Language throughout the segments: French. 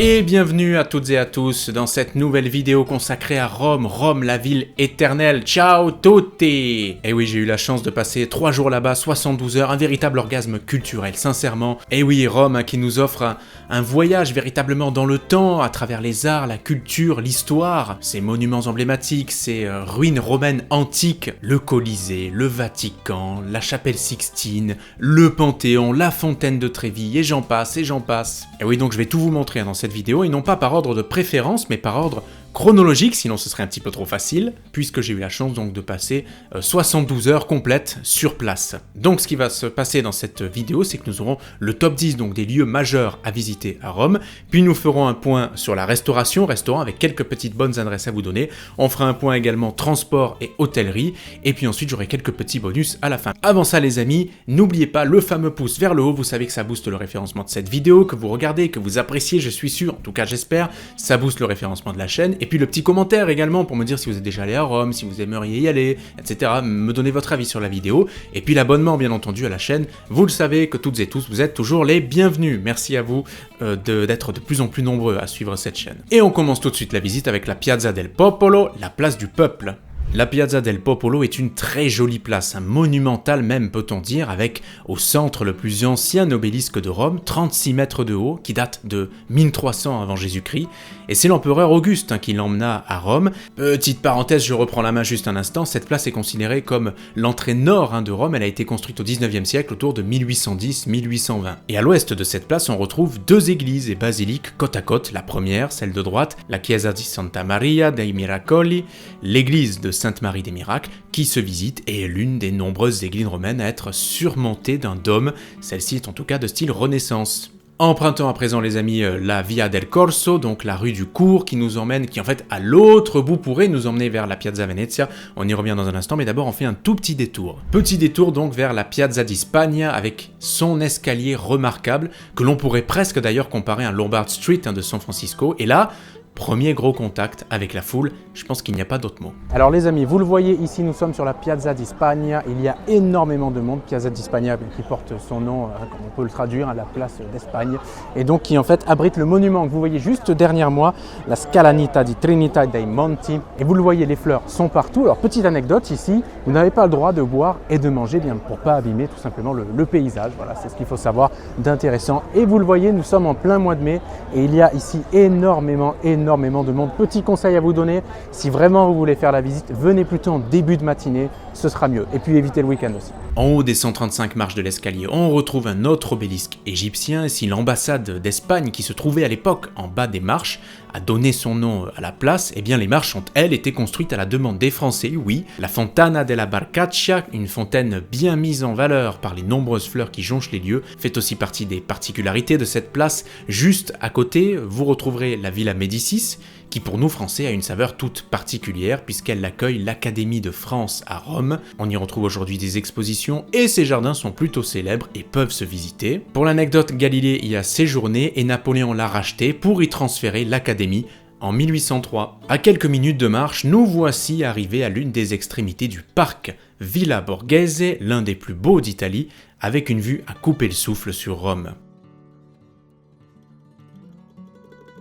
Et bienvenue à toutes et à tous dans cette nouvelle vidéo consacrée à Rome, Rome la ville éternelle. Ciao tutti! Et oui, j'ai eu la chance de passer 3 jours là-bas, 72 heures, un véritable orgasme culturel, sincèrement. Et oui, Rome qui nous offre un voyage véritablement dans le temps, à travers les arts, la culture, l'histoire, ses monuments emblématiques, ses ruines romaines antiques, le Colisée, le Vatican, la chapelle Sixtine, le Panthéon, la fontaine de Trévi, et j'en passe, et j'en passe. Et oui, donc je vais tout vous montrer dans cette vidéo, et non pas par ordre de préférence, mais par ordre chronologique, sinon ce serait un petit peu trop facile, puisque j'ai eu la chance donc de passer 72 heures complètes sur place. Donc ce qui va se passer dans cette vidéo, c'est que nous aurons le top 10 donc des lieux majeurs à visiter à Rome, puis nous ferons un point sur la restauration, restaurant avec quelques petites bonnes adresses à vous donner, on fera un point également transport et hôtellerie, et puis ensuite j'aurai quelques petits bonus à la fin. Avant ça les amis, n'oubliez pas le fameux pouce vers le haut, vous savez que ça booste le référencement de cette vidéo, que vous regardez, que vous appréciez, je suis sûr, en tout cas j'espère, ça booste le référencement de la chaîne. Et puis le petit commentaire également pour me dire si vous êtes déjà allé à Rome, si vous aimeriez y aller, etc. Me donner votre avis sur la vidéo. Et puis l'abonnement bien entendu à la chaîne. Vous le savez que toutes et tous, vous êtes toujours les bienvenus. Merci à vous d'être de plus en plus nombreux à suivre cette chaîne. Et on commence tout de suite la visite avec la Piazza del Popolo, la place du peuple. La Piazza del Popolo est une très jolie place, monumentale même peut-on dire, avec au centre le plus ancien obélisque de Rome, 36 mètres de haut, qui date de 1300 avant Jésus-Christ, et c'est l'empereur Auguste qui l'emmena à Rome. Petite parenthèse, je reprends la main juste un instant, cette place est considérée comme l'entrée nord de Rome, elle a été construite au 19e siècle autour de 1810-1820. Et à l'ouest de cette place on retrouve deux églises et basiliques côte à côte, la première, celle de droite, la Chiesa di Santa Maria dei Miracoli, l'église de Sainte-Marie des Miracles, qui se visite et est l'une des nombreuses églises romaines à être surmontée d'un dôme, celle-ci est en tout cas de style Renaissance. Empruntant à présent les amis la Via del Corso, donc la rue du cours qui nous emmène, qui en fait à l'autre bout pourrait nous emmener vers la Piazza Venezia, on y revient dans un instant mais d'abord on fait un tout petit détour. Petit détour donc vers la Piazza di Spagna avec son escalier remarquable, que l'on pourrait presque d'ailleurs comparer à un Lombard Street de San Francisco, et là, premier gros contact avec la foule, je pense qu'il n'y a pas d'autre mot. Alors les amis, vous le voyez ici, nous sommes sur la Piazza di Spagna, il y a énormément de monde, Piazza di Spagna qui porte son nom, comme on peut le traduire, la place d'Espagne, et donc qui en fait abrite le monument que vous voyez juste derrière moi, la Scalanita di Trinità dei Monti, et vous le voyez, les fleurs sont partout. Alors petite anecdote ici, vous n'avez pas le droit de boire et de manger, bien pour pas abîmer tout simplement le paysage, voilà, c'est ce qu'il faut savoir d'intéressant. Et vous le voyez, nous sommes en plein mois de mai, et il y a ici énormément de monde. Petit conseil à vous donner, si vraiment vous voulez faire la visite, venez plutôt en début de matinée, ce sera mieux. Et puis évitez le week-end aussi. En haut des 135 marches de l'escalier, on retrouve un autre obélisque égyptien, et si l'ambassade d'Espagne qui se trouvait à l'époque en bas des marches a donné son nom à la place, eh bien les marches ont elles été construites à la demande des Français, oui. La Fontana della Barcaccia, une fontaine bien mise en valeur par les nombreuses fleurs qui jonchent les lieux, fait aussi partie des particularités de cette place. Juste à côté, vous retrouverez la Villa Médicis, qui pour nous Français a une saveur toute particulière puisqu'elle accueille l'Académie de France à Rome. On y retrouve aujourd'hui des expositions et ces jardins sont plutôt célèbres et peuvent se visiter. Pour l'anecdote, Galilée y a séjourné et Napoléon l'a racheté pour y transférer l'Académie en 1803. À quelques minutes de marche, nous voici arrivés à l'une des extrémités du parc Villa Borghese, l'un des plus beaux d'Italie, avec une vue à couper le souffle sur Rome.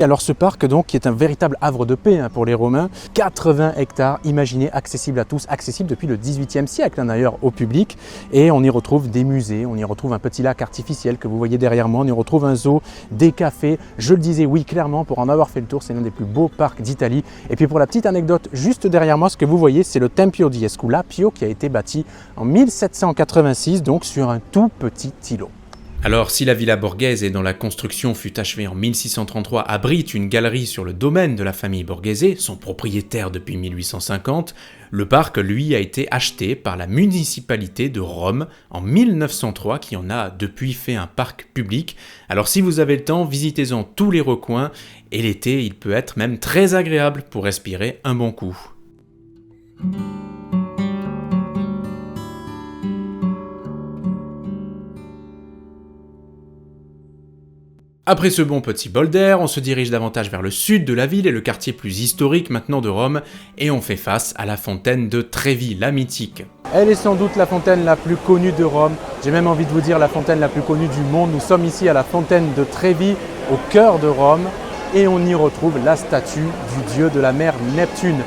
Alors ce parc donc qui est un véritable havre de paix pour les Romains, 80 hectares, imaginez, accessible à tous, accessible depuis le 18e siècle d'ailleurs au public, et on y retrouve des musées, on y retrouve un petit lac artificiel que vous voyez derrière moi, on y retrouve un zoo, des cafés, je le disais oui clairement, pour en avoir fait le tour, c'est l'un des plus beaux parcs d'Italie. Et puis pour la petite anecdote, juste derrière moi, ce que vous voyez, c'est le Tempio di Esculapio qui a été bâti en 1786, donc sur un tout petit îlot. Alors, si la Villa Borghese, dont la construction fut achevée en 1633, abrite une galerie sur le domaine de la famille Borghese, son propriétaire depuis 1850, le parc, lui, a été acheté par la municipalité de Rome en 1903, qui en a depuis fait un parc public. Alors, si vous avez le temps, visitez-en tous les recoins, et l'été, il peut être même très agréable pour respirer un bon coup. Après ce bon petit bol d'air, on se dirige davantage vers le sud de la ville et le quartier plus historique maintenant de Rome, et on fait face à la fontaine de Trévi, la mythique. Elle est sans doute la fontaine la plus connue de Rome, j'ai même envie de vous dire la fontaine la plus connue du monde. Nous sommes ici à la fontaine de Trévi, au cœur de Rome. et on y retrouve la statue du dieu de la mer Neptune.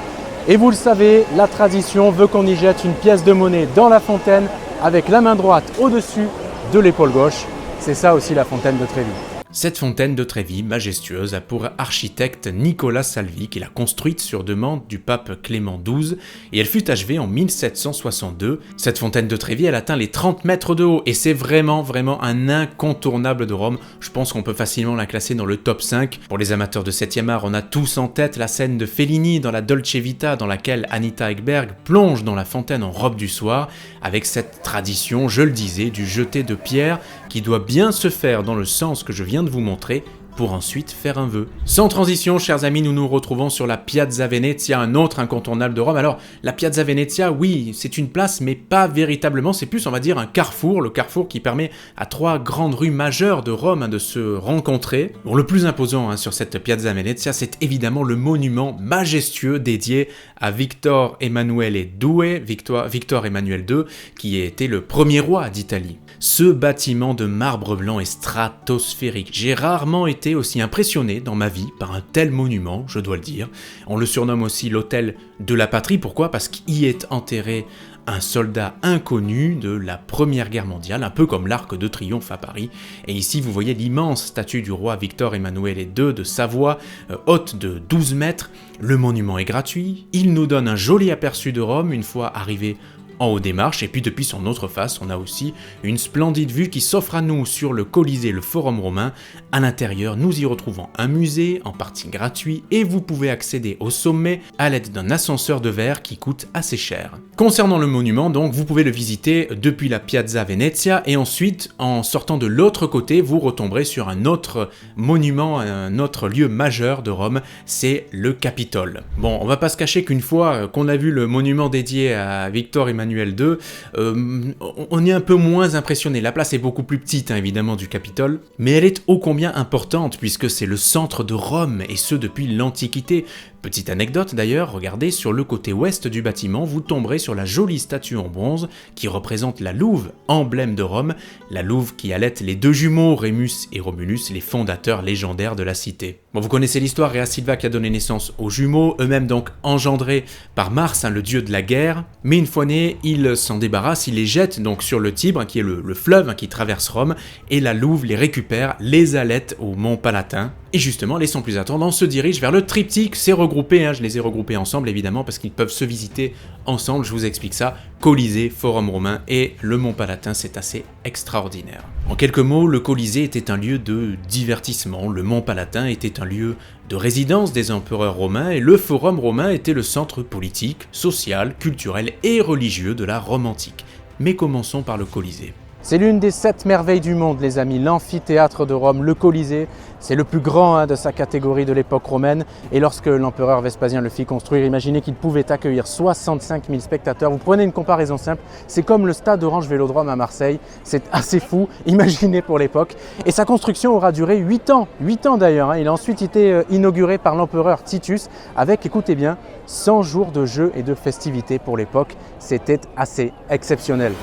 Et vous le savez, la tradition veut qu'on y jette une pièce de monnaie dans la fontaine avec la main droite au-dessus de l'épaule gauche. C'est ça aussi la fontaine de Trévi. Cette fontaine de Trévi, majestueuse, a pour architecte Nicolas Salvi, qui l'a construite sur demande du pape Clément XII, et elle fut achevée en 1762. Cette fontaine de Trévi, elle atteint les 30 mètres de haut, et c'est vraiment un incontournable de Rome. Je pense qu'on peut facilement la classer dans le top 5. Pour les amateurs de 7e art, on a tous en tête la scène de Fellini dans la Dolce Vita, dans laquelle Anita Ekberg plonge dans la fontaine en robe du soir, avec cette tradition, je le disais, du jeter de pierre, qui doit bien se faire dans le sens que je viens de vous montrer, pour ensuite faire un vœu. Sans transition, chers amis, nous nous retrouvons sur la Piazza Venezia, un autre incontournable de Rome. Alors, la Piazza Venezia, oui, c'est une place, mais pas véritablement, c'est plus, on va dire, un carrefour, le carrefour qui permet à 3 grandes rues majeures de Rome de se rencontrer. Bon, le plus imposant sur cette Piazza Venezia, c'est évidemment le monument majestueux dédié à Victor Emmanuele II, Victor Emmanuel II, qui était le premier roi d'Italie. Ce bâtiment de marbre blanc est stratosphérique. J'ai rarement été aussi impressionné dans ma vie par un tel monument, je dois le dire. On le surnomme aussi l'hôtel de la patrie. Pourquoi ? Parce qu'y est enterré un soldat inconnu de la Première Guerre mondiale, un peu comme l'Arc de Triomphe à Paris. Et ici, vous voyez l'immense statue du roi Victor Emmanuel II de Savoie, haute de 12 mètres. Le monument est gratuit. Il nous donne un joli aperçu de Rome une fois arrivé en haut des marches, et puis depuis son autre face, on a aussi une splendide vue qui s'offre à nous sur le Colisée, le Forum romain. À l'intérieur, nous y retrouvons un musée, en partie gratuit, et vous pouvez accéder au sommet à l'aide d'un ascenseur de verre qui coûte assez cher. Concernant le monument, donc, vous pouvez le visiter depuis la Piazza Venezia, et ensuite, en sortant de l'autre côté, vous retomberez sur un autre monument, un autre lieu majeur de Rome, c'est le Capitole. Bon, on va pas se cacher qu'une fois qu'on a vu le monument dédié à Victor Emmanuel II, on est un peu moins impressionné. La place est beaucoup plus petite, évidemment, du Capitole, mais elle est ô combien importante, puisque c'est le centre de Rome, et ce depuis l'Antiquité. Petite anecdote d'ailleurs, regardez, sur le côté ouest du bâtiment, vous tomberez sur la jolie statue en bronze qui représente la louve, emblème de Rome, la louve qui allaite les 2 jumeaux Rémus et Romulus, les fondateurs légendaires de la cité. Bon, vous connaissez l'histoire, Rhea Silva qui a donné naissance aux jumeaux, eux-mêmes donc engendrés par Mars, le dieu de la guerre, mais une fois nés, ils s'en débarrassent, ils les jettent donc sur le Tibre, qui est le fleuve qui traverse Rome, et la louve les récupère, les allaite au mont Palatin. Et justement, les sans plus attendre, on se dirige vers le triptyque, c'est regroupé, je les ai regroupés ensemble évidemment parce qu'ils peuvent se visiter ensemble, je vous explique ça, Colisée, Forum romain et le Mont Palatin, c'est assez extraordinaire. En quelques mots, le Colisée était un lieu de divertissement, le Mont Palatin était un lieu de résidence des empereurs romains et le Forum romain était le centre politique, social, culturel et religieux de la Rome antique. Mais commençons par le Colisée. C'est l'une des 7 merveilles du monde, les amis, l'amphithéâtre de Rome, le Colisée. C'est le plus grand de sa catégorie de l'époque romaine. Et lorsque l'empereur Vespasien le fit construire, imaginez qu'il pouvait accueillir 65 000 spectateurs. Vous prenez une comparaison simple, c'est comme le stade Orange Vélodrome à Marseille. C'est assez fou, imaginez pour l'époque. Et sa construction aura duré 8 ans. 8 ans d'ailleurs. Il a ensuite été inauguré par l'empereur Titus avec, écoutez bien, 100 jours de jeux et de festivités pour l'époque. C'était assez exceptionnel.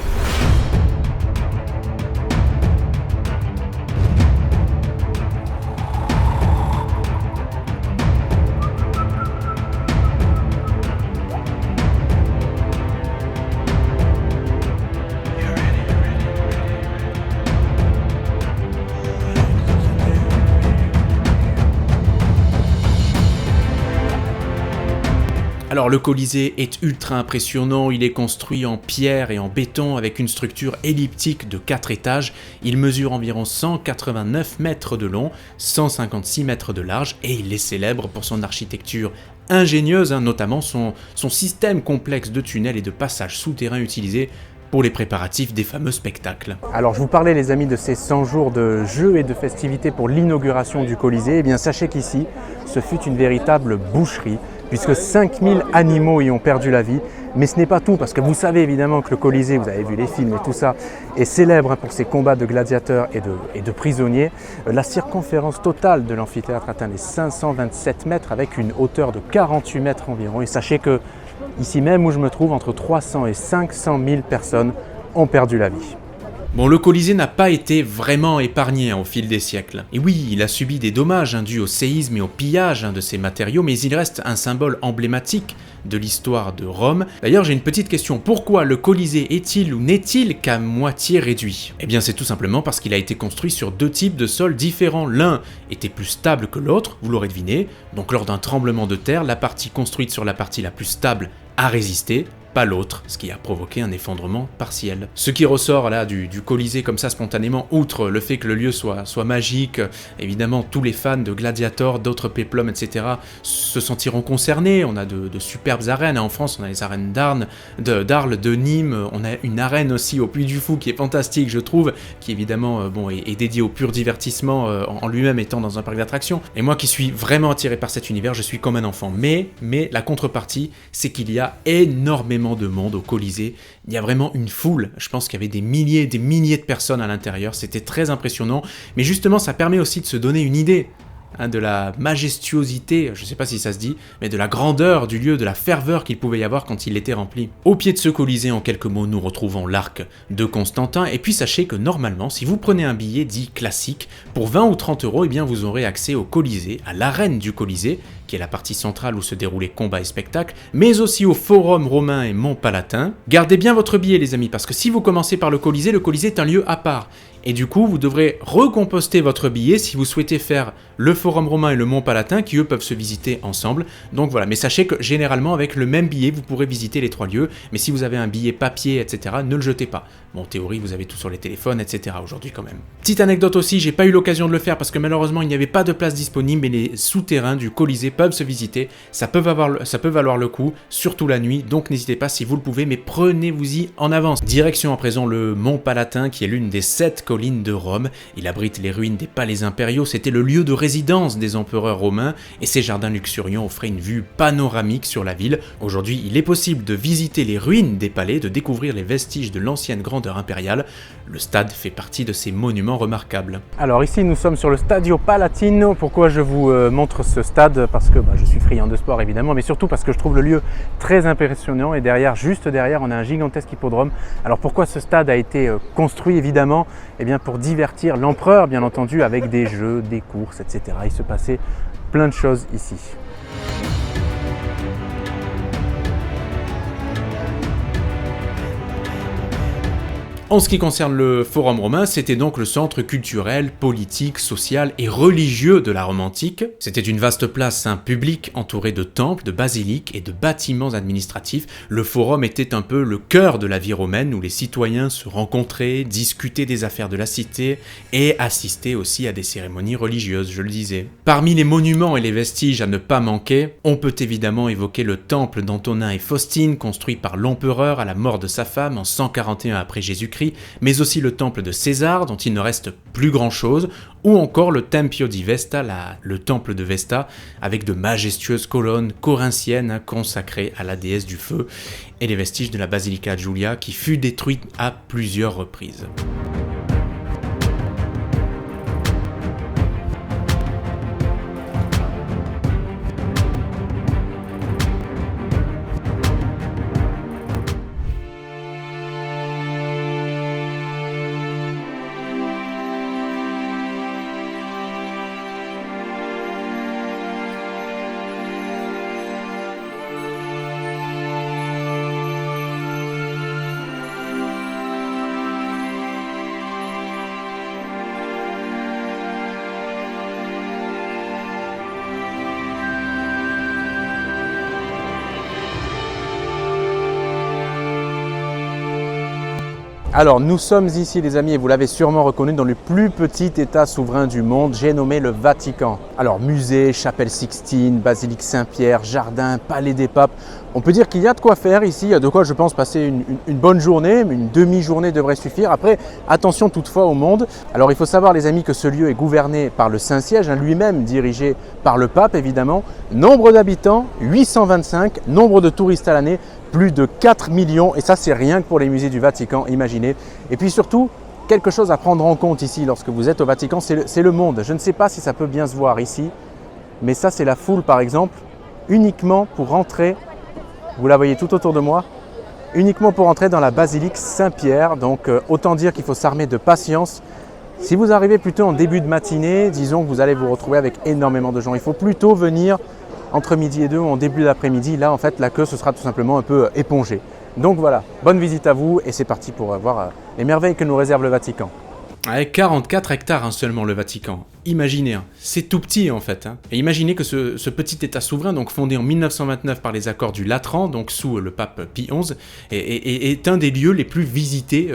Alors le Colisée est ultra impressionnant, il est construit en pierre et en béton avec une structure elliptique de 4 étages, il mesure environ 189 mètres de long, 156 mètres de large et il est célèbre pour son architecture ingénieuse, notamment son système complexe de tunnels et de passages souterrains utilisés pour les préparatifs des fameux spectacles. Alors je vous parlais les amis de ces 100 jours de jeux et de festivités pour l'inauguration du Colisée, et bien sachez qu'ici ce fut une véritable boucherie puisque 5000 animaux y ont perdu la vie. Mais ce n'est pas tout, parce que vous savez évidemment que le Colisée, vous avez vu les films et tout ça, est célèbre pour ses combats de gladiateurs et de prisonniers. La circonférence totale de l'amphithéâtre atteint les 527 mètres avec une hauteur de 48 mètres environ. Et sachez que ici même où je me trouve, entre 300 et 500 000 personnes ont perdu la vie. Bon, le Colisée n'a pas été vraiment épargné au fil des siècles. Et oui, il a subi des dommages dus au séisme et au pillage de ses matériaux, mais il reste un symbole emblématique de l'histoire de Rome. D'ailleurs, j'ai une petite question. Pourquoi le Colisée est-il ou n'est-il qu'à moitié réduit? Eh bien, c'est tout simplement parce qu'il a été construit sur deux types de sols différents. L'un était plus stable que l'autre, vous l'aurez deviné. Donc lors d'un tremblement de terre, la partie construite sur la partie la plus stable a résisté, pas l'autre, ce qui a provoqué un effondrement partiel. Ce qui ressort là du Colisée comme ça spontanément, outre le fait que le lieu soit magique, évidemment tous les fans de Gladiator, d'autres péplums, etc. se sentiront concernés. On a de superbes arènes, en France on a les arènes d'Arles, de Nîmes, on a une arène aussi au Puy du Fou qui est fantastique je trouve, qui évidemment est dédiée au pur divertissement en lui-même étant dans un parc d'attractions. Et moi qui suis vraiment attiré par cet univers, je suis comme un enfant. Mais la contrepartie, c'est qu'il y a énormément de monde au Colisée, il y a vraiment une foule, je pense qu'il y avait des milliers et des milliers de personnes à l'intérieur, c'était très impressionnant, mais justement ça permet aussi de se donner une idée de la majestuosité, je sais pas si ça se dit, mais de la grandeur du lieu, de la ferveur qu'il pouvait y avoir quand il était rempli. Au pied de ce Colisée, en quelques mots, nous retrouvons l'arc de Constantin, et puis sachez que normalement, si vous prenez un billet dit classique, pour 20 ou 30 €, eh bien vous aurez accès au Colisée, à l'arène du Colisée, qui est la partie centrale où se déroulaient combats et spectacles, mais aussi au Forum romain et Mont Palatin. Gardez bien votre billet les amis, parce que si vous commencez par le Colisée est un lieu à part. Et du coup, vous devrez recomposter votre billet si vous souhaitez faire le Forum romain et le Mont Palatin, qui eux peuvent se visiter ensemble. Donc voilà, mais sachez que généralement avec le même billet, vous pourrez visiter les trois lieux, mais si vous avez un billet papier, etc., ne le jetez pas. Bon, en théorie, vous avez tout sur les téléphones, etc. aujourd'hui quand même. Petite anecdote aussi, j'ai pas eu l'occasion de le faire parce que malheureusement, il n'y avait pas de place disponible, mais les souterrains du Colisée peuvent se visiter, ça peut valoir le coup, surtout la nuit, donc n'hésitez pas si vous le pouvez, mais prenez-vous-y en avance. Direction à présent le Mont Palatin, qui est l'une des 7 collines de Rome. Il abrite les ruines des palais impériaux, c'était le lieu de résidence des empereurs romains, et ces jardins luxuriants offraient une vue panoramique sur la ville. Aujourd'hui, il est possible de visiter les ruines des palais, de découvrir les vestiges de l'ancienne grandeur impériale. Le stade fait partie de ces monuments remarquables. Alors ici, nous sommes sur le Stadio Palatino. Pourquoi je vous montre ce stade? Parce que je suis friand de sport évidemment, mais surtout parce que je trouve le lieu très impressionnant, et derrière, juste derrière, on a un gigantesque hippodrome. Alors pourquoi ce stade a été construit évidemment? Eh bien pour divertir l'empereur, bien entendu, avec des jeux, des courses, etc. Il se passait plein de choses ici. En ce qui concerne le Forum romain, c'était donc le centre culturel, politique, social et religieux de la Rome antique. C'était une vaste place publique entourée de temples, de basiliques et de bâtiments administratifs. Le Forum était un peu le cœur de la vie romaine où les citoyens se rencontraient, discutaient des affaires de la cité et assistaient aussi à des cérémonies religieuses, je le disais. Parmi les monuments et les vestiges à ne pas manquer, on peut évidemment évoquer le temple d'Antonin et Faustine construit par l'empereur à la mort de sa femme en 141 après Jésus-Christ, mais aussi le temple de César, dont il ne reste plus grand-chose, ou encore le Tempio di Vesta, le temple de Vesta, avec de majestueuses colonnes corinthiennes consacrées à la déesse du feu, et les vestiges de la Basilica Julia, qui fut détruite à plusieurs reprises. Alors nous sommes ici les amis, et vous l'avez sûrement reconnu, dans le plus petit état souverain du monde, j'ai nommé le Vatican. Alors musée, chapelle Sixtine, basilique Saint-Pierre, jardin, palais des papes, on peut dire qu'il y a de quoi faire ici, il y a de quoi je pense passer une bonne journée, mais une demi-journée devrait suffire. Après, attention toutefois au monde. Alors il faut savoir les amis que ce lieu est gouverné par le Saint-Siège, lui-même dirigé par le pape évidemment. Nombre d'habitants, 825, nombre de touristes à l'année, plus de 4 millions, et ça c'est rien que pour les musées du Vatican, imaginez. Et puis surtout, quelque chose à prendre en compte ici lorsque vous êtes au Vatican, c'est le monde. Je ne sais pas si ça peut bien se voir ici, mais ça c'est la foule par exemple, uniquement pour rentrer, vous la voyez tout autour de moi, uniquement pour entrer dans la basilique Saint-Pierre. Donc autant dire qu'il faut s'armer de patience. Si vous arrivez plutôt en début de matinée, disons que vous allez vous retrouver avec énormément de gens. Il faut plutôt venir entre midi et 2 ou en début d'après-midi. Là, en fait, la queue, ce sera tout simplement un peu épongée. Donc voilà, bonne visite à vous et c'est parti pour voir les merveilles que nous réserve le Vatican. Avec 44 hectares seulement le Vatican. Imaginez, c'est tout petit en fait. Et imaginez que ce petit état souverain, donc fondé en 1929 par les accords du Latran, donc sous le pape Pie XI, est un des lieux les plus visités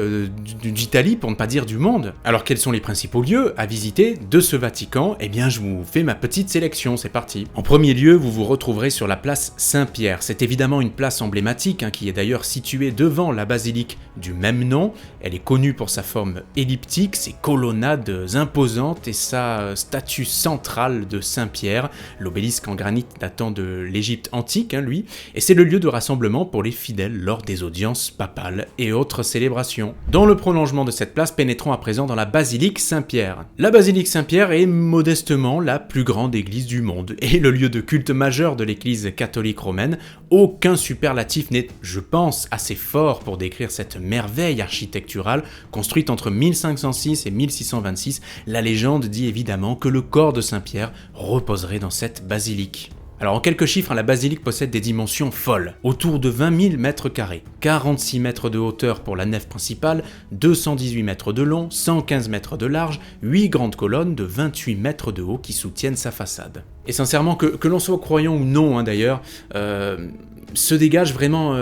d'Italie, pour ne pas dire du monde. Alors quels sont les principaux lieux à visiter de ce Vatican? Eh bien je vous fais ma petite sélection, c'est parti. En premier lieu, vous vous retrouverez sur la place Saint-Pierre. C'est évidemment une place emblématique, qui est d'ailleurs située devant la basilique du même nom. Elle est connue pour sa forme elliptique, ses colonnades imposantes et sa statue centrale de Saint-Pierre, l'obélisque en granit datant de l'Égypte antique, lui, et c'est le lieu de rassemblement pour les fidèles lors des audiences papales et autres célébrations. Dans le prolongement de cette place, pénétrons à présent dans la basilique Saint-Pierre. La basilique Saint-Pierre est modestement la plus grande église du monde et le lieu de culte majeur de l'église catholique romaine. Aucun superlatif n'est, je pense, assez fort pour décrire cette merveille architecturale construite entre 1506 et 1626. La légende dit évidemment que le corps de Saint-Pierre reposerait dans cette basilique. Alors en quelques chiffres, la basilique possède des dimensions folles, autour de 20 000 mètres carrés, 46 mètres de hauteur pour la nef principale, 218 mètres de long, 115 mètres de large, 8 grandes colonnes de 28 mètres de haut qui soutiennent sa façade. Et sincèrement, que l'on soit croyant ou non d'ailleurs, se dégage vraiment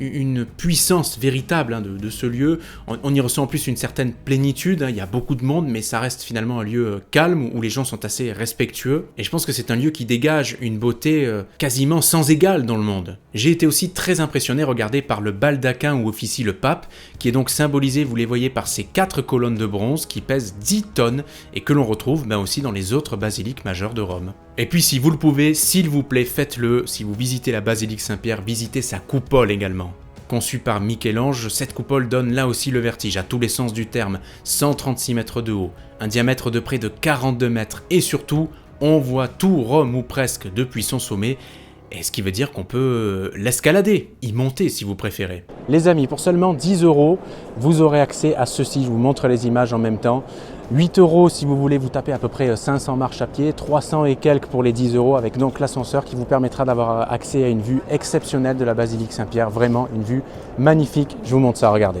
une puissance véritable de ce lieu. On y ressent en plus une certaine plénitude, il y a beaucoup de monde, mais ça reste finalement un lieu calme où les gens sont assez respectueux. Et je pense que c'est un lieu qui dégage une beauté quasiment sans égale dans le monde. J'ai été aussi très impressionné, regardez, par le baldaquin où officie le pape, qui est donc symbolisé, vous les voyez, par ces 4 colonnes de bronze qui pèsent 10 tonnes et que l'on retrouve aussi dans les autres basiliques majeures de Rome. Et puis si vous le pouvez, s'il vous plaît, faites-le. Si vous visitez la basilique Saint-Pierre, visitez sa coupole également. Conçue par Michel-Ange, cette coupole donne là aussi le vertige à tous les sens du terme. 136 mètres de haut, un diamètre de près de 42 mètres et surtout, on voit tout Rome ou presque depuis son sommet. Et ce qui veut dire qu'on peut l'escalader, y monter si vous préférez. Les amis, pour seulement 10 €, vous aurez accès à ceci, je vous montre les images en même temps. 8 € si vous voulez vous taper à peu près 500 marches à pied, 300 et quelques pour les 10 € avec donc l'ascenseur qui vous permettra d'avoir accès à une vue exceptionnelle de la basilique Saint-Pierre, vraiment une vue magnifique. Je vous montre ça, regardez.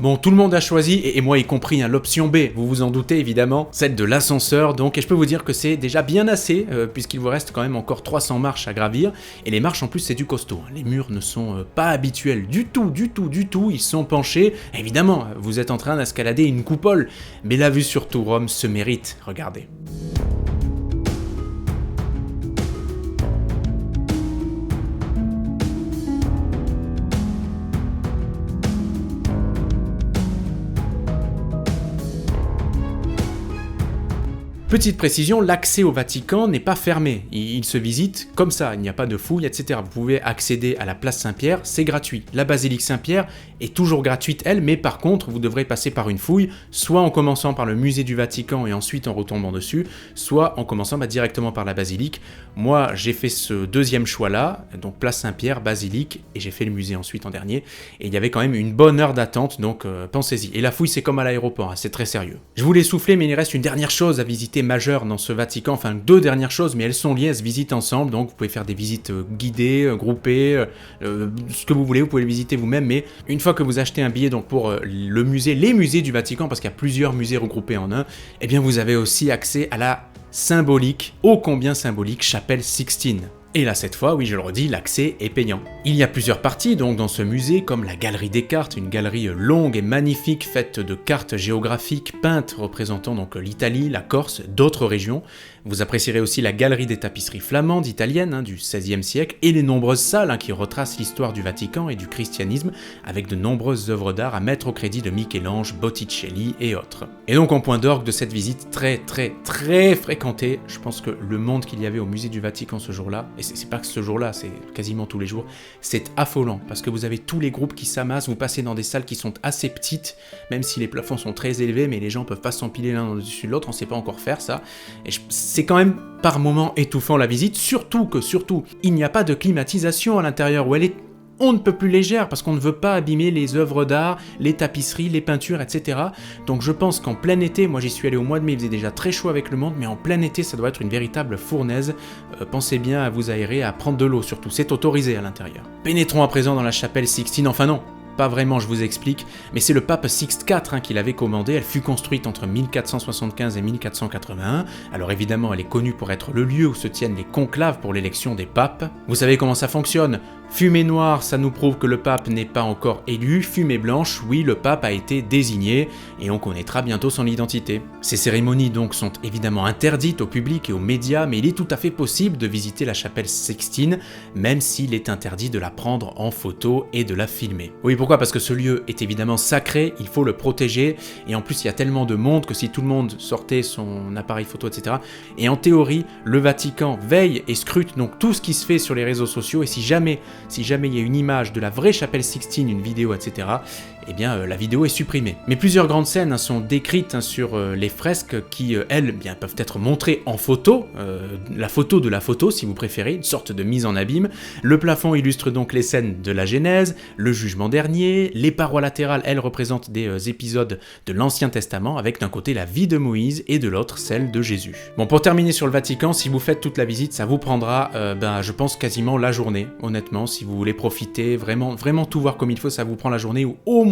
Bon, tout le monde a choisi, et moi y compris, l'option B, vous vous en doutez évidemment, celle de l'ascenseur, donc, et je peux vous dire que c'est déjà bien assez, puisqu'il vous reste quand même encore 300 marches à gravir, et les marches en plus c'est du costaud, les murs ne sont pas habituels du tout, ils sont penchés, évidemment, vous êtes en train d'escalader une coupole, mais la vue sur tout Rome se mérite, regardez. Petite précision, l'accès au Vatican n'est pas fermé, il se visite comme ça, il n'y a pas de fouille, etc. Vous pouvez accéder à la place Saint-Pierre, c'est gratuit. La basilique Saint-Pierre est toujours gratuite elle, mais par contre vous devrez passer par une fouille, soit en commençant par le musée du Vatican et ensuite en retombant dessus, soit en commençant directement par la basilique. Moi j'ai fait ce deuxième choix là, donc place Saint-Pierre, basilique, et j'ai fait le musée ensuite en dernier, et il y avait quand même une bonne heure d'attente, donc pensez-y. Et la fouille c'est comme à l'aéroport, c'est très sérieux. Je voulais souffler, mais il reste une dernière chose à visiter majeure dans ce Vatican, enfin 2 dernières choses, mais elles sont liées, elles se visitent ensemble, donc vous pouvez faire des visites guidées, groupées, ce que vous voulez, vous pouvez les visiter vous-même, mais une fois que vous achetez un billet donc pour le musée, les musées du Vatican, parce qu'il y a plusieurs musées regroupés en un, eh bien vous avez aussi accès à la symbolique, ô combien symbolique, chapelle Sixtine. Et là cette fois, oui je le redis, l'accès est payant. Il y a plusieurs parties donc dans ce musée, comme la galerie des cartes, une galerie longue et magnifique faite de cartes géographiques peintes représentant donc l'Italie, la Corse, d'autres régions. Vous apprécierez aussi la galerie des tapisseries flamandes italiennes du XVIe siècle et les nombreuses salles qui retracent l'histoire du Vatican et du christianisme avec de nombreuses œuvres d'art à mettre au crédit de Michel-Ange, Botticelli et autres. Et donc en point d'orgue de cette visite très fréquentée, je pense que le monde qu'il y avait au musée du Vatican ce jour-là, et c'est pas que ce jour-là, c'est quasiment tous les jours, c'est affolant parce que vous avez tous les groupes qui s'amassent, vous passez dans des salles qui sont assez petites, même si les plafonds sont très élevés, mais les gens peuvent pas s'empiler l'un au-dessus de l'autre, on sait pas encore faire ça, et c'est quand même par moments étouffant la visite, surtout, il n'y a pas de climatisation à l'intérieur, où elle est on ne peut plus légère parce qu'on ne veut pas abîmer les œuvres d'art, les tapisseries, les peintures, etc. Donc je pense qu'en plein été, moi j'y suis allé au mois de mai, il faisait déjà très chaud avec le monde, mais en plein été ça doit être une véritable fournaise. Pensez bien à vous aérer, à prendre de l'eau surtout, c'est autorisé à l'intérieur. Pénétrons à présent dans la chapelle Sixtine, enfin non, pas vraiment, je vous explique, mais c'est le pape Sixte IV qui l'avait commandée. Elle fut construite entre 1475 et 1481. Alors évidemment, elle est connue pour être le lieu où se tiennent les conclaves pour l'élection des papes. Vous savez comment ça fonctionne ? Fumée noire, ça nous prouve que le pape n'est pas encore élu. Fumée blanche, oui, le pape a été désigné et on connaîtra bientôt son identité. Ces cérémonies donc sont évidemment interdites au public et aux médias, mais il est tout à fait possible de visiter la chapelle Sixtine, même s'il est interdit de la prendre en photo et de la filmer. Oui, pourquoi ? Parce que ce lieu est évidemment sacré, il faut le protéger, et en plus il y a tellement de monde que si tout le monde sortait son appareil photo, etc., et en théorie, le Vatican veille et scrute donc tout ce qui se fait sur les réseaux sociaux, et si jamais il y a une image de la vraie chapelle Sixtine, une vidéo, etc., eh bien la vidéo est supprimée. Mais plusieurs grandes scènes sont décrites sur les fresques qui, elles, bien, peuvent être montrées en photo, la photo de la photo si vous préférez, une sorte de mise en abîme. Le plafond illustre donc les scènes de la Genèse, le jugement dernier, les parois latérales, elles, représentent des épisodes de l'Ancien Testament, avec d'un côté la vie de Moïse et de l'autre celle de Jésus. Bon, pour terminer sur le Vatican, si vous faites toute la visite, ça vous prendra, je pense, quasiment la journée, honnêtement. Si vous voulez profiter, vraiment tout voir comme il faut, ça vous prend la journée, ou au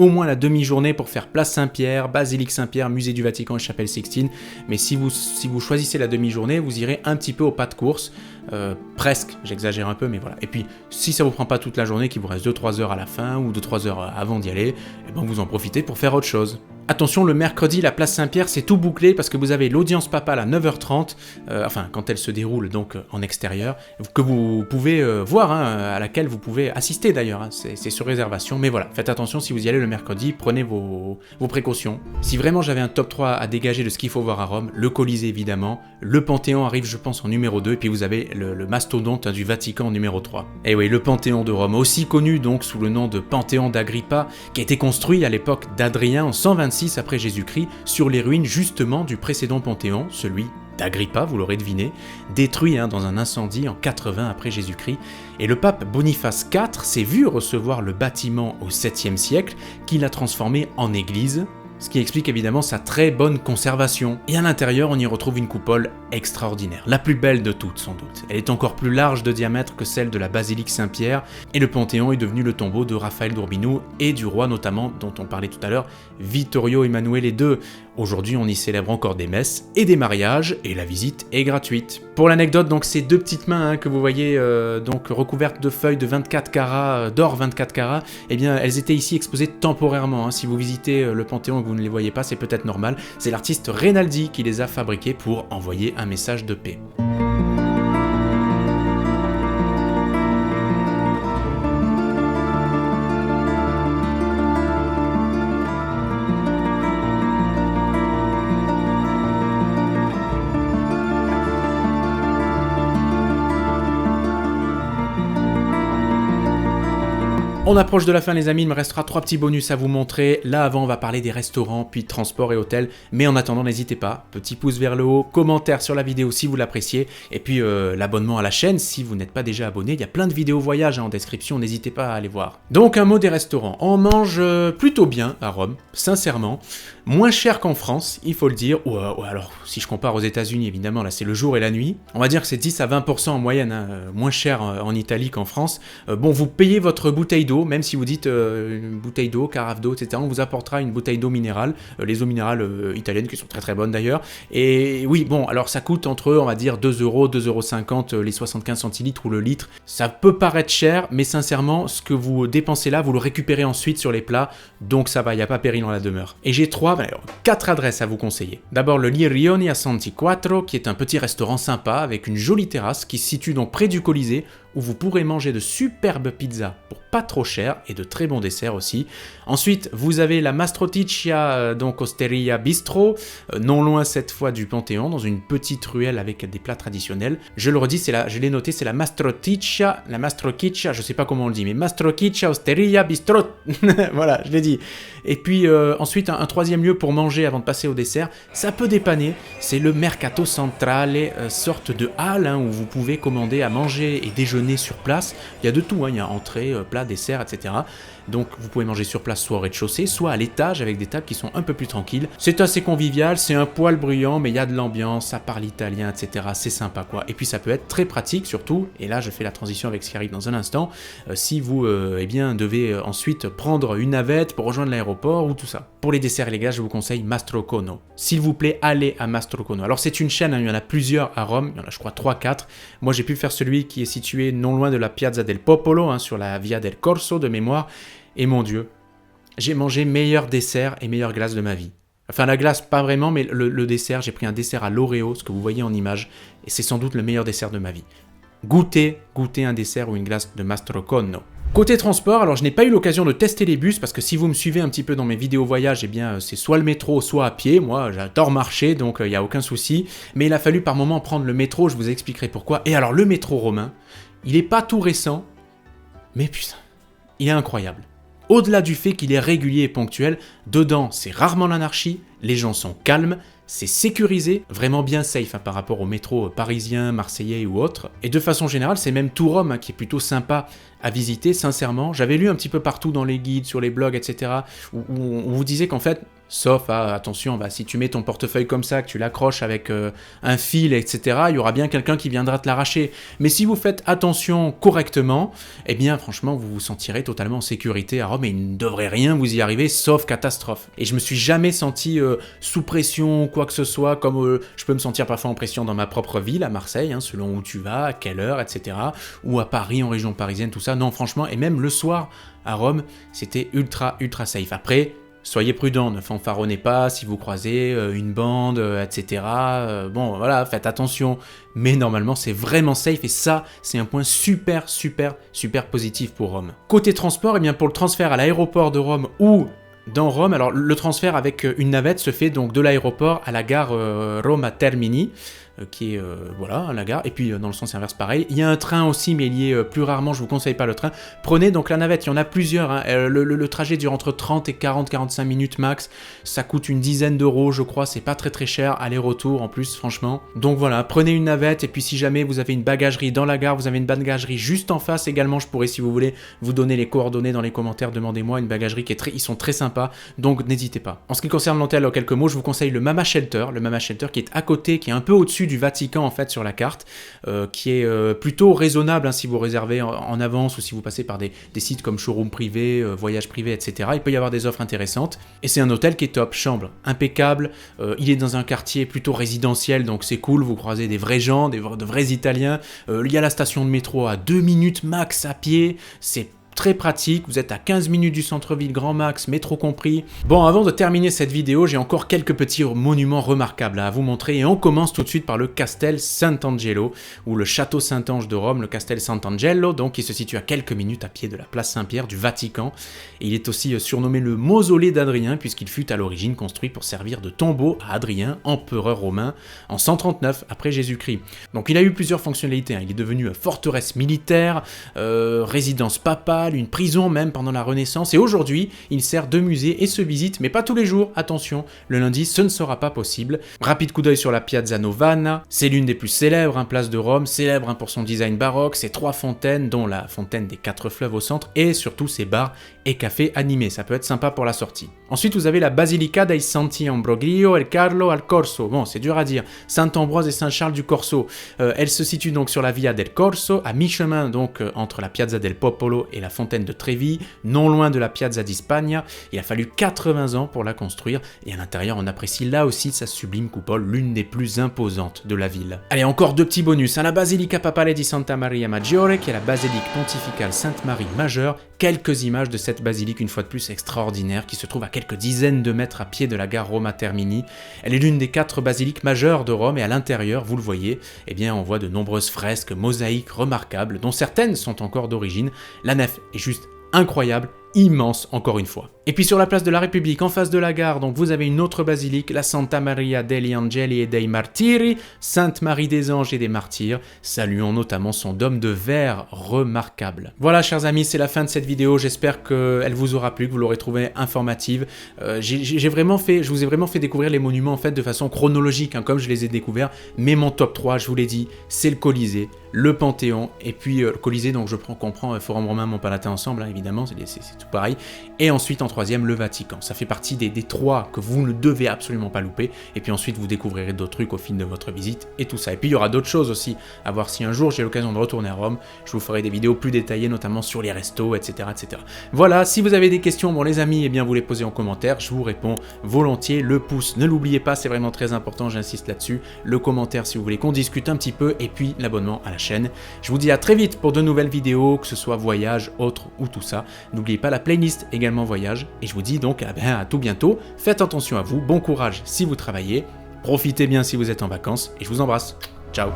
moins la demi-journée pour faire place Saint-Pierre, basilique Saint-Pierre, musée du Vatican et chapelle Sixtine. Mais si vous choisissez la demi-journée, vous irez un petit peu au pas de course, presque, j'exagère un peu, mais voilà. Et puis, si ça vous prend pas toute la journée, qu'il vous reste 2-3 heures à la fin, ou 2-3 heures avant d'y aller, eh ben vous en profitez pour faire autre chose. Attention, le mercredi, la place Saint-Pierre, c'est tout bouclé parce que vous avez l'audience papale à 9h30, quand elle se déroule donc en extérieur, que vous pouvez voir, à laquelle vous pouvez assister d'ailleurs, c'est sur réservation, mais voilà, faites attention si vous y allez le mercredi, prenez vos précautions. Si vraiment j'avais un top 3 à dégager de ce qu'il faut voir à Rome, le Colisée évidemment, le Panthéon arrive je pense en numéro 2, et puis vous avez le mastodonte du Vatican en numéro 3. Et oui, le Panthéon de Rome, aussi connu donc sous le nom de Panthéon d'Agrippa, qui a été construit à l'époque d'Adrien en 126 après Jésus-Christ, sur les ruines justement du précédent Panthéon, celui d'Agrippa, vous l'aurez deviné, détruit dans un incendie en 80 après Jésus-Christ, et le pape Boniface IV s'est vu recevoir le bâtiment au 7e siècle, qu'il a transformé en église, ce qui explique évidemment sa très bonne conservation. Et à l'intérieur, on y retrouve une coupole extraordinaire, la plus belle de toutes sans doute. Elle est encore plus large de diamètre que celle de la basilique Saint-Pierre, et le Panthéon est devenu le tombeau de Raphaël d'Urbino et du roi notamment, dont on parlait tout à l'heure, Vittorio Emanuele II. Aujourd'hui, on y célèbre encore des messes et des mariages, et la visite est gratuite. Pour l'anecdote, donc ces deux petites mains que vous voyez donc recouvertes de feuilles de 24 carats, d'or 24 carats, eh bien elles étaient ici exposées temporairement. Si vous visitez le Panthéon et que vous ne les voyez pas, c'est peut-être normal. C'est l'artiste Renaldi qui les a fabriquées pour envoyer un message de paix. On approche de la fin les amis, il me restera 3 petits bonus à vous montrer. Là avant on va parler des restaurants, puis de transport et hôtels, mais en attendant n'hésitez pas, petit pouce vers le haut, commentaire sur la vidéo si vous l'appréciez, et puis l'abonnement à la chaîne si vous n'êtes pas déjà abonné, il y a plein de vidéos voyages en description, n'hésitez pas à aller voir. Donc un mot des restaurants, on mange plutôt bien à Rome, sincèrement, moins cher qu'en France, il faut le dire, ou alors si je compare aux États-Unis évidemment, là c'est le jour et la nuit, on va dire que c'est 10 à 20% en moyenne, moins cher en Italie qu'en France. Bon, vous payez votre bouteille d'eau, même si vous dites une bouteille d'eau, carafe d'eau, etc., on vous apportera une bouteille d'eau minérale, les eaux minérales italiennes qui sont très très bonnes d'ailleurs, et oui, bon, alors ça coûte entre, on va dire 2€, 2,50€ les 75 centilitres ou le litre, ça peut paraître cher, mais sincèrement, ce que vous dépensez là, vous le récupérez ensuite sur les plats, donc ça va, il n'y a pas péril dans la demeure. Et j'ai 4 adresses à vous conseiller. D'abord le Lirioni a Santi Quattro, qui est un petit restaurant sympa avec une jolie terrasse qui se situe donc près du Colisée, où vous pourrez manger de superbes pizzas pour pas trop cher et de très bons desserts aussi. Ensuite, vous avez la Mastroticcia, donc Osteria Bistro, non loin cette fois du Panthéon, dans une petite ruelle avec des plats traditionnels. Je le redis, je l'ai noté, c'est la Mastroticcia, je sais pas comment on le dit, mais Mastroticcia Osteria Bistro, voilà, je l'ai dit. Et puis ensuite, un troisième lieu pour manger avant de passer au dessert, ça peut dépanner, c'est le Mercato Centrale, sorte de halle où vous pouvez commander à manger et déjeuner déjeuner sur place. Il y a de tout, hein. Il y a entrée, plat, dessert, etc. Donc vous pouvez manger sur place soit au rez-de-chaussée, soit à l'étage avec des tables qui sont un peu plus tranquilles. C'est assez convivial, c'est un poil bruyant, mais il y a de l'ambiance, ça parle italien, etc. C'est sympa quoi. Et puis ça peut être très pratique surtout, et là je fais la transition avec ce qui arrive dans un instant, si vous eh bien, devez ensuite prendre une navette pour rejoindre l'aéroport ou tout ça. Pour les desserts et les glaces, je vous conseille Mastrocono. S'il vous plaît, allez à Mastrocono. Alors c'est une chaîne, hein, il y en a plusieurs à Rome, il y en a je crois 3-4. Moi j'ai pu faire celui qui est situé non loin de la Piazza del Popolo, hein, sur la Via del Corso de mémoire. Et mon Dieu, j'ai mangé meilleur dessert et meilleure glace de ma vie. Enfin la glace pas vraiment, mais le dessert, j'ai pris un dessert à l'Oreo, ce que vous voyez en image, et c'est sans doute le meilleur dessert de ma vie. Goûtez un dessert ou une glace de Mastrocono. Côté transport, alors je n'ai pas eu l'occasion de tester les bus, parce que si vous me suivez un petit peu dans mes vidéos voyages, eh bien c'est soit le métro, soit à pied. Moi j'adore marcher, donc il n'y a aucun souci. Mais il a fallu par moment prendre le métro, je vous expliquerai pourquoi. Et alors le métro romain, il n'est pas tout récent, mais putain, il est incroyable. Au-delà du fait qu'il est régulier et ponctuel, dedans c'est rarement l'anarchie, les gens sont calmes, c'est sécurisé, vraiment bien safe hein, par rapport au métro parisien, marseillais ou autre. Et de façon générale, c'est même tout Rome hein, qui est plutôt sympa à visiter, sincèrement. J'avais lu un petit peu partout dans les guides, sur les blogs, etc. où on vous disait qu'en fait, sauf, attention, si tu mets ton portefeuille comme ça, que tu l'accroches avec un fil, etc., il y aura bien quelqu'un qui viendra te l'arracher. Mais si vous faites attention correctement, eh bien franchement, vous vous sentirez totalement en sécurité à Rome et il ne devrait rien vous y arriver, sauf catastrophe. Et je me suis jamais senti sous pression, quoi que ce soit, comme je peux me sentir parfois en pression dans ma propre ville, à Marseille, hein, selon où tu vas, à quelle heure, etc., ou à Paris, en région parisienne, tout ça. Non, franchement, et même le soir, à Rome, c'était ultra safe. Après, soyez prudents, ne fanfaronnez pas si vous croisez une bande, etc. Bon, voilà, faites attention. Mais normalement, c'est vraiment safe et ça, c'est un point super positif pour Rome. Côté transport, eh bien pour le transfert à l'aéroport de Rome ou dans Rome, alors le transfert avec une navette se fait donc de l'aéroport à la gare Roma Termini, qui est voilà, la gare, et puis dans le sens inverse pareil. Il y a un train aussi, mais il y est plus rarement, je vous conseille pas le train. Prenez donc la navette, il y en a plusieurs, hein. Le trajet dure entre 30 et 40-45 minutes max, ça coûte une dizaine d'euros je crois, c'est pas très cher, aller-retour en plus franchement. Donc voilà, prenez une navette, et puis si jamais vous avez une bagagerie dans la gare, vous avez une bagagerie juste en face également, je pourrais si vous voulez vous donner les coordonnées dans les commentaires, demandez-moi, une bagagerie qui est ils sont très sympas, donc n'hésitez pas. En ce qui concerne l'hôtel, en quelques mots, je vous conseille le Mama Shelter qui est à côté, qui est un peu au-dessus du Vatican en fait sur la carte, qui est plutôt raisonnable hein, si vous réservez en avance ou si vous passez par des sites comme showroom privé, voyage privé, etc. Il peut y avoir des offres intéressantes et c'est un hôtel qui est top, chambre impeccable, il est dans un quartier plutôt résidentiel donc c'est cool, vous croisez des vrais gens, de vrais Italiens, il y a la station de métro à 2 minutes max à pied, c'est très pratique, vous êtes à 15 minutes du centre-ville grand max, métro compris. Bon, avant de terminer cette vidéo, j'ai encore quelques petits monuments remarquables à vous montrer et on commence tout de suite par le Castel Sant'Angelo ou le château Saint-Ange de Rome, le Castel Sant'Angelo, donc qui se situe à quelques minutes à pied de la place Saint-Pierre du Vatican. Et il est aussi surnommé le mausolée d'Adrien puisqu'il fut à l'origine construit pour servir de tombeau à Adrien, empereur romain, en 139 après Jésus-Christ. Donc il a eu plusieurs fonctionnalités, hein. Il est devenu forteresse militaire, résidence papale, une prison même pendant la Renaissance, et aujourd'hui il sert de musée et se visite, mais pas tous les jours, attention, le lundi ce ne sera pas possible. Rapide coup d'œil sur la Piazza Novana, c'est l'une des plus célèbres place de Rome, célèbre pour son design baroque, ses 3 fontaines, dont la fontaine des 4 fleuves au centre, et surtout ses bars et cafés animés, ça peut être sympa pour la sortie. Ensuite vous avez la Basilica dei Santi Ambrogio e Carlo al Corso, bon c'est dur à dire, Saint-Ambroise et Saint-Charles du Corso, elle se situe donc sur la Via del Corso, à mi-chemin donc entre la Piazza del Popolo et la fontaine de Trévi, non loin de la Piazza di Spagna. Il a fallu 80 ans pour la construire et à l'intérieur on apprécie là aussi sa sublime coupole, l'une des plus imposantes de la ville. Allez, encore 2 petits bonus, hein, la Basilica Papale di Santa Maria Maggiore qui est la basilique pontificale Sainte-Marie majeure, quelques images de cette basilique une fois de plus extraordinaire qui se trouve à quelques dizaines de mètres à pied de la gare Roma Termini. Elle est l'une des 4 basiliques majeures de Rome et à l'intérieur, vous le voyez, eh bien on voit de nombreuses fresques mosaïques remarquables dont certaines sont encore d'origine. La nef est juste incroyable, immense encore une fois. Et puis sur la place de la République, en face de la gare, donc vous avez une autre basilique, la Santa Maria degli Angeli e dei Martiri, Sainte Marie des Anges et des Martyrs, saluons notamment son dôme de verre remarquable. Voilà chers amis, c'est la fin de cette vidéo, j'espère qu'elle vous aura plu, que vous l'aurez trouvée informative. Je vous ai vraiment fait découvrir les monuments en fait de façon chronologique, hein, comme je les ai découverts, mais mon top 3, je vous l'ai dit, c'est le Colisée, le Panthéon, et puis le Colisée, donc je comprends Forum Romain, Montpalatin ensemble, hein, évidemment, c'est tout pareil. Et ensuite, en troisième, le Vatican. Ça fait partie des 3 que vous ne devez absolument pas louper. Et puis ensuite, vous découvrirez d'autres trucs au fil de votre visite et tout ça. Et puis, il y aura d'autres choses aussi, à voir si un jour j'ai l'occasion de retourner à Rome. Je vous ferai des vidéos plus détaillées, notamment sur les restos, etc. etc. Voilà, si vous avez des questions, bon les amis, eh bien vous les posez en commentaire, je vous réponds volontiers. Le pouce, ne l'oubliez pas, c'est vraiment très important, j'insiste là-dessus. Le commentaire si vous voulez qu'on discute un petit peu, et puis l'abonnement à la chaîne. Je vous dis à très vite pour de nouvelles vidéos, que ce soit voyage, autre ou tout ça. N'oubliez pas la playlist également voyage, et je vous dis donc à tout bientôt. Faites attention à vous, bon courage si vous travaillez, profitez bien si vous êtes en vacances, et je vous embrasse. Ciao.